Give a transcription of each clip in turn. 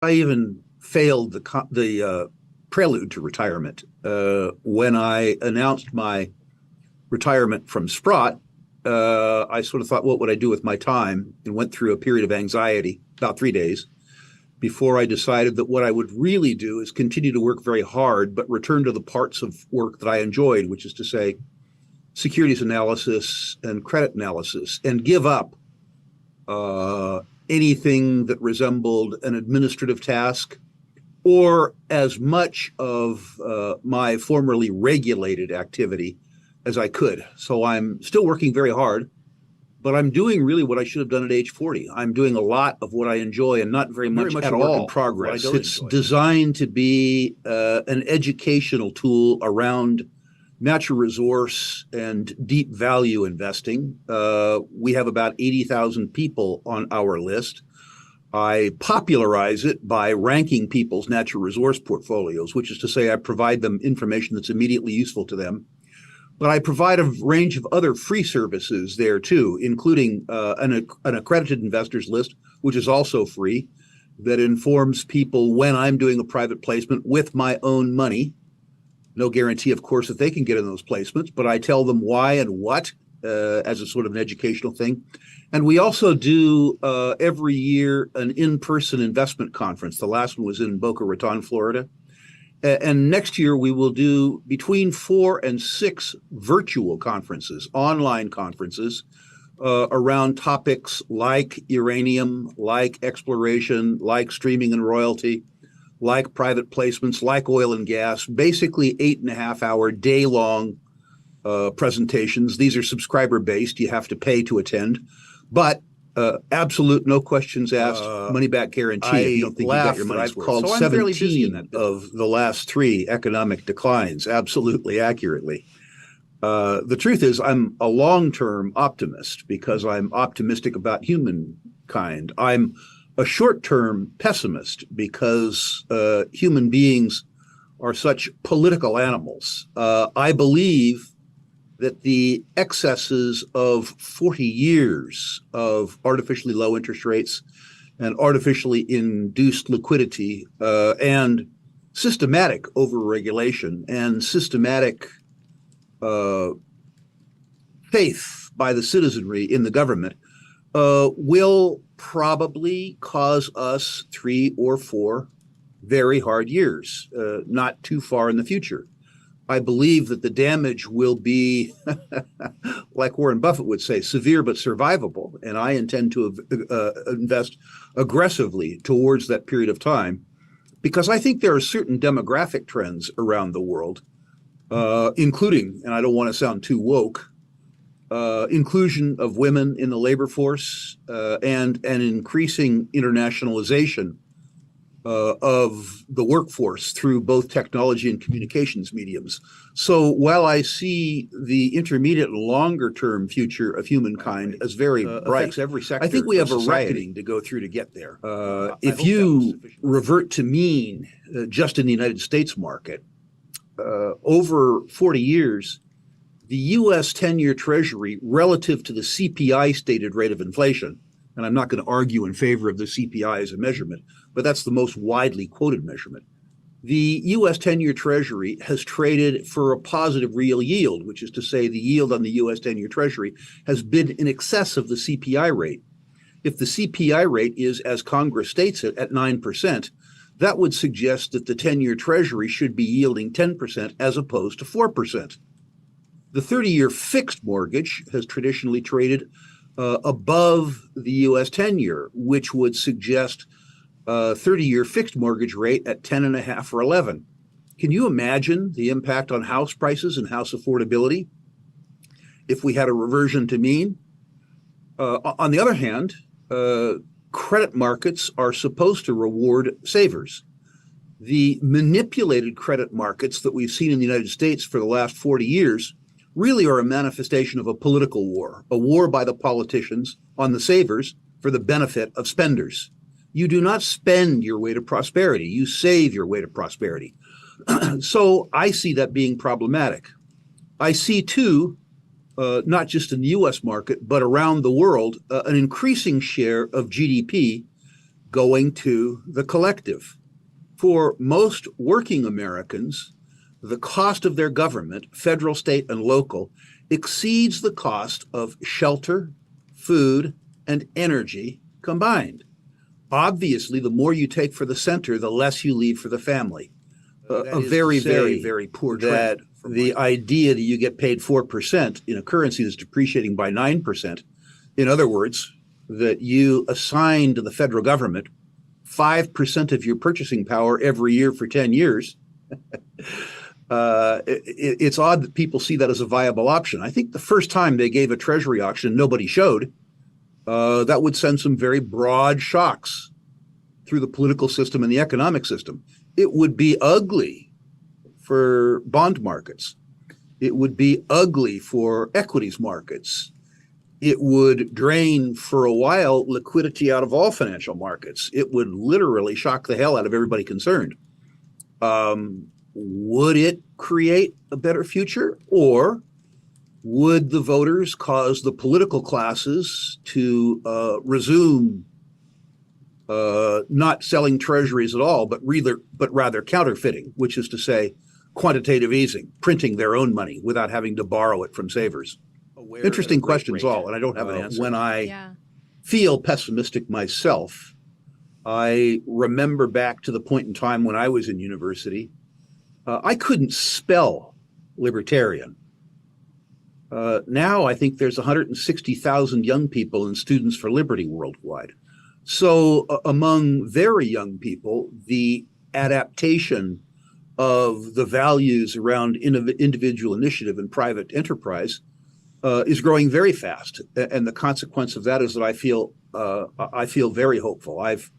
I even failed the prelude to retirement. When I announced my retirement from Sprott, I sort of thought, what would I do with my time? And went through a period of anxiety, about 3 days, before I decided that what I would really do is continue to work very hard, but return to the parts of work that I enjoyed, which is to say, securities analysis and credit analysis, and give up uh, anything that resembled an administrative task or as much of my formerly regulated activity as I could. So I'm still working very hard, but I'm doing really what I should have done at age 40. I'm doing a lot of what I enjoy and not very much at a work all in progress. It's designed to be an educational tool around natural resource and deep value investing. We have about 80,000 people on our list. I popularize it by ranking people's natural resource portfolios, which is to say I provide them information that's immediately useful to them. But I provide a range of other free services there too, including an accredited investors list, which is also free, that informs people when I'm doing a private placement with my own money. No guarantee, of course, that they can get in those placements, but I tell them why and what as a sort of an educational thing. And we also do every year an in-person investment conference. The last one was in Boca Raton, Florida. And next year we will do between 4 and 6 virtual conferences, online conferences, around topics like uranium, like exploration, like streaming and royalty, like private placements, like oil and gas, basically 8.5 hour day-long presentations. These are subscriber-based. You have to pay to attend. But absolute, no questions asked, money-back guarantee if you don't think you got your money's worth. I've called 17 of the last 3 economic declines absolutely accurately. The truth is I'm a long-term optimist because I'm optimistic about humankind. I'm a short-term pessimist because human beings are such political animals. I believe that the excesses of 40 years of artificially low interest rates and artificially induced liquidity and systematic overregulation and systematic faith by the citizenry in the government will probably cause us 3 or 4 very hard years, not too far in the future. I believe that the damage will be, like Warren Buffett would say, severe but survivable. And I intend to invest aggressively towards that period of time because I think there are certain demographic trends around the world, including, and I don't want to sound too woke, inclusion of women in the labor force and an increasing internationalization of the workforce through both technology and communications mediums. So while I see the intermediate and longer term future of humankind as very bright, every sector, I think we have a reckoning to go through to get there. If you revert to mean just in the United States market, over 40 years, the U.S. 10-year Treasury relative to the CPI stated rate of inflation, and I'm not going to argue in favor of the CPI as a measurement, but that's the most widely quoted measurement. The U.S. 10-year Treasury has traded for a positive real yield, which is to say the yield on the U.S. 10-year Treasury has been in excess of the CPI rate. If the CPI rate is, as Congress states it, at 9%, that would suggest that the 10-year Treasury should be yielding 10% as opposed to 4%. The 30-year fixed mortgage has traditionally traded above the U.S. 10-year, which would suggest a 30-year fixed mortgage rate at 10.5 or 11. Can you imagine the impact on house prices and house affordability if we had a reversion to mean? On the other hand, credit markets are supposed to reward savers. The manipulated credit markets that we've seen in the United States for the last 40 years really are a manifestation of a political war, a war by the politicians on the savers for the benefit of spenders. You do not spend your way to prosperity, you save your way to prosperity. So I see that being problematic. I see too, not just in the US market, but around the world, an increasing share of GDP going to the collective. For most working Americans, the cost of their government, federal, state, and local, exceeds the cost of shelter, food, and energy combined. Obviously, the more you take for the center, the less you leave for the family. A very, very, very poor trend. The idea that you get paid 4% in a currency that's depreciating by 9%, in other words, that you assign to the federal government 5% of your purchasing power every year for 10 years, it's odd that people see that as a viable option. I think the first time they gave a treasury auction, nobody showed. That would send some very broad shocks through the political system and the economic system. It would be ugly for bond markets. It would be ugly for equities markets. It would drain for a while liquidity out of all financial markets. It would literally shock the hell out of everybody concerned. Would it create a better future, or would the voters cause the political classes to resume not selling treasuries at all, but rather counterfeiting, which is to say quantitative easing, printing their own money without having to borrow it from savers? Interesting questions all, and I don't have an answer. When I feel pessimistic myself, I remember back to the point in time when I was in university. I couldn't spell libertarian. Now I think there's 160,000 young people in Students for Liberty worldwide. So among very young people, the adaptation of the values around individual initiative and private enterprise is growing very fast. And the consequence of that is that I feel very hopeful. I've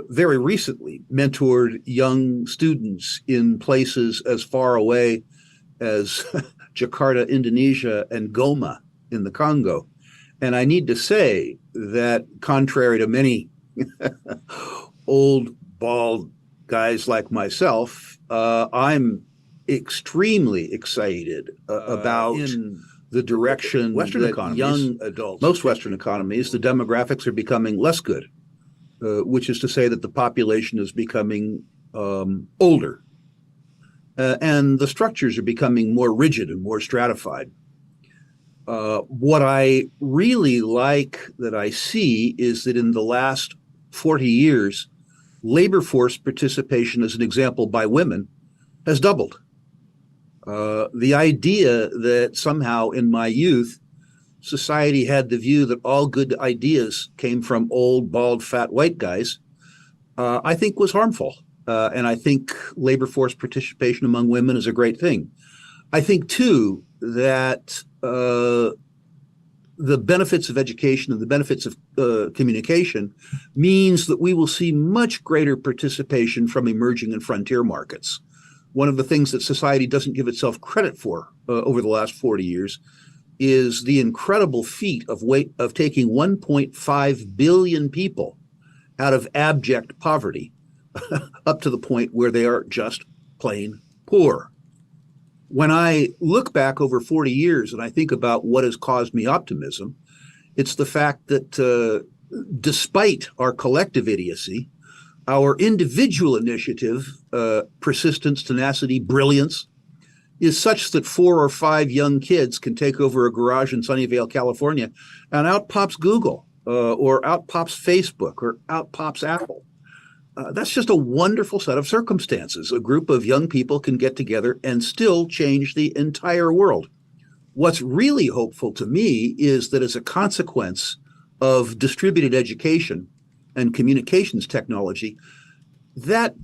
very recently mentored young students in places as far away as Jakarta, Indonesia, and Goma in the Congo. And I need to say that contrary to many old, bald guys like myself, I'm extremely excited about the direction Western economies, young adults, most Western economies, the demographics are becoming less good, which is to say that the population is becoming older. And the structures are becoming more rigid and more stratified. What I really like that I see is that in the last 40 years, labor force participation, as an example, by women has doubled. The idea that somehow in my youth, society had the view that all good ideas came from old, bald, fat white guys, I think was harmful. And I think labor force participation among women is a great thing. I think, too, that the benefits of education and the benefits of communication means that we will see much greater participation from emerging and frontier markets. One of the things that society doesn't give itself credit for over the last 40 years is the incredible feat of taking 1.5 billion people out of abject poverty up to the point where they are just plain poor. When I look back over 40 years and I think about what has caused me optimism, it's the fact that despite our collective idiocy, our individual initiative, persistence, tenacity, brilliance, is such that 4 or 5 young kids can take over a garage in Sunnyvale, California, and out pops Google, or out pops Facebook, or out pops Apple. That's just a wonderful set of circumstances. A group of young people can get together and still change the entire world. What's really hopeful to me is that as a consequence of distributed education and communications technology, that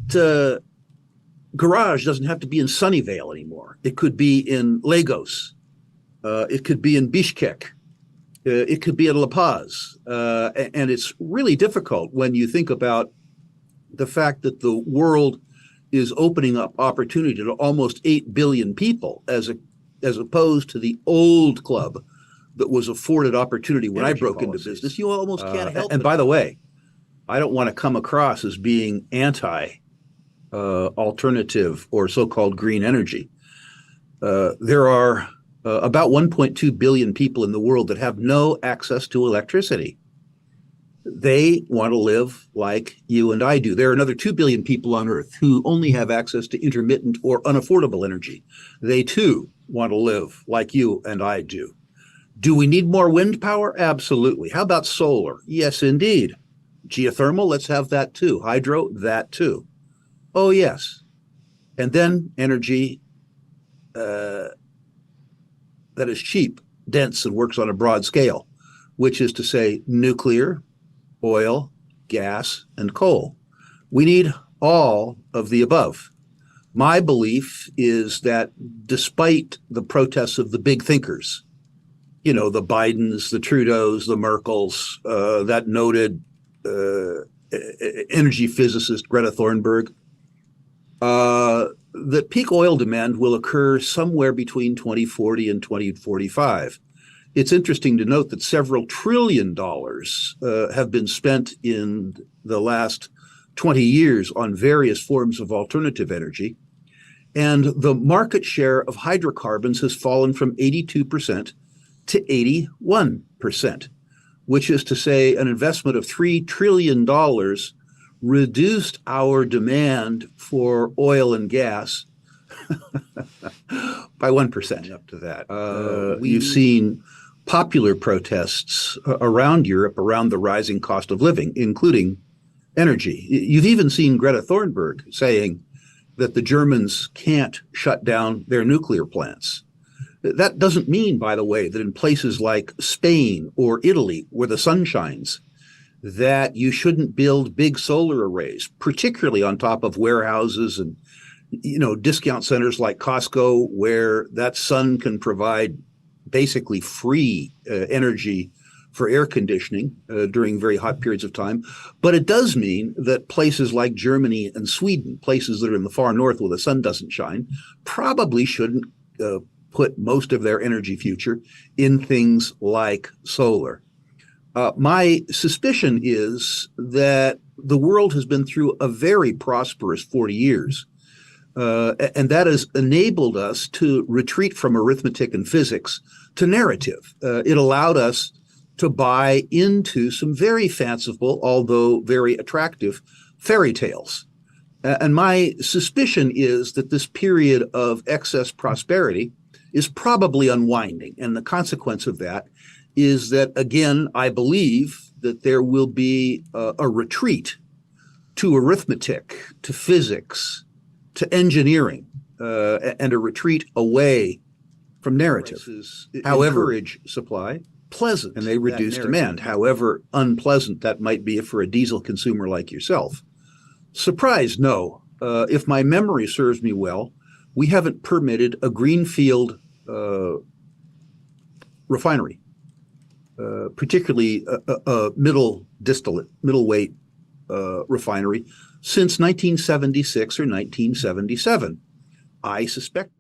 garage doesn't have to be in Sunnyvale anymore. It could be in Lagos. It could be in Bishkek. It could be in La Paz. And it's really difficult when you think about the fact that the world is opening up opportunity to almost 8 billion people as opposed to the old club that was afforded opportunity when I broke into business. You almost can't help it. And by the way, I don't want to come across as being anti-alternative or so-called green energy. There are about 1.2 billion people in the world that have no access to electricity. They want to live like you and I do. There are another 2 billion people on Earth who only have access to intermittent or unaffordable energy. They too want to live like you and I do. Do we need more wind power? Absolutely. How about solar? Yes, indeed. Geothermal, let's have that too. Hydro, that too. Oh, yes. And then energy that is cheap, dense, and works on a broad scale, which is to say nuclear, oil, gas, and coal. We need all of the above. My belief is that despite the protests of the big thinkers, the Bidens, the Trudeaus, the Merkels, that noted energy physicist Greta Thunberg, that peak oil demand will occur somewhere between 2040 and 2045. It's interesting to note that several trillion dollars have been spent in the last 20 years on various forms of alternative energy. And the market share of hydrocarbons has fallen from 82% to 81%, which is to say an investment of $3 trillion reduced our demand for oil and gas by 1%. Up to that. You've seen popular protests around Europe around the rising cost of living, including energy. You've even seen Greta Thunberg saying that the Germans can't shut down their nuclear plants. That doesn't mean, by the way, that in places like Spain or Italy, where the sun shines, that you shouldn't build big solar arrays, particularly on top of warehouses and discount centers like Costco, where that sun can provide basically free energy for air conditioning during very hot periods of time. But it does mean that places like Germany and Sweden, places that are in the far north where the sun doesn't shine, probably shouldn't put most of their energy future in things like solar. My suspicion is that the world has been through a very prosperous 40 years, and that has enabled us to retreat from arithmetic and physics to narrative. It allowed us to buy into some very fanciful, although very attractive, fairy tales. And my suspicion is that this period of excess prosperity is probably unwinding. And the consequence of that is that, again, I believe that there will be a retreat to arithmetic, to physics, to engineering, and a retreat away from narrative. However, encourage supply, pleasant, and they reduce demand, however unpleasant that might be for a diesel consumer like yourself. Surprise, no. If my memory serves me well, we haven't permitted a greenfield refinery, particularly a middleweight refinery, since 1976 or 1977. I suspect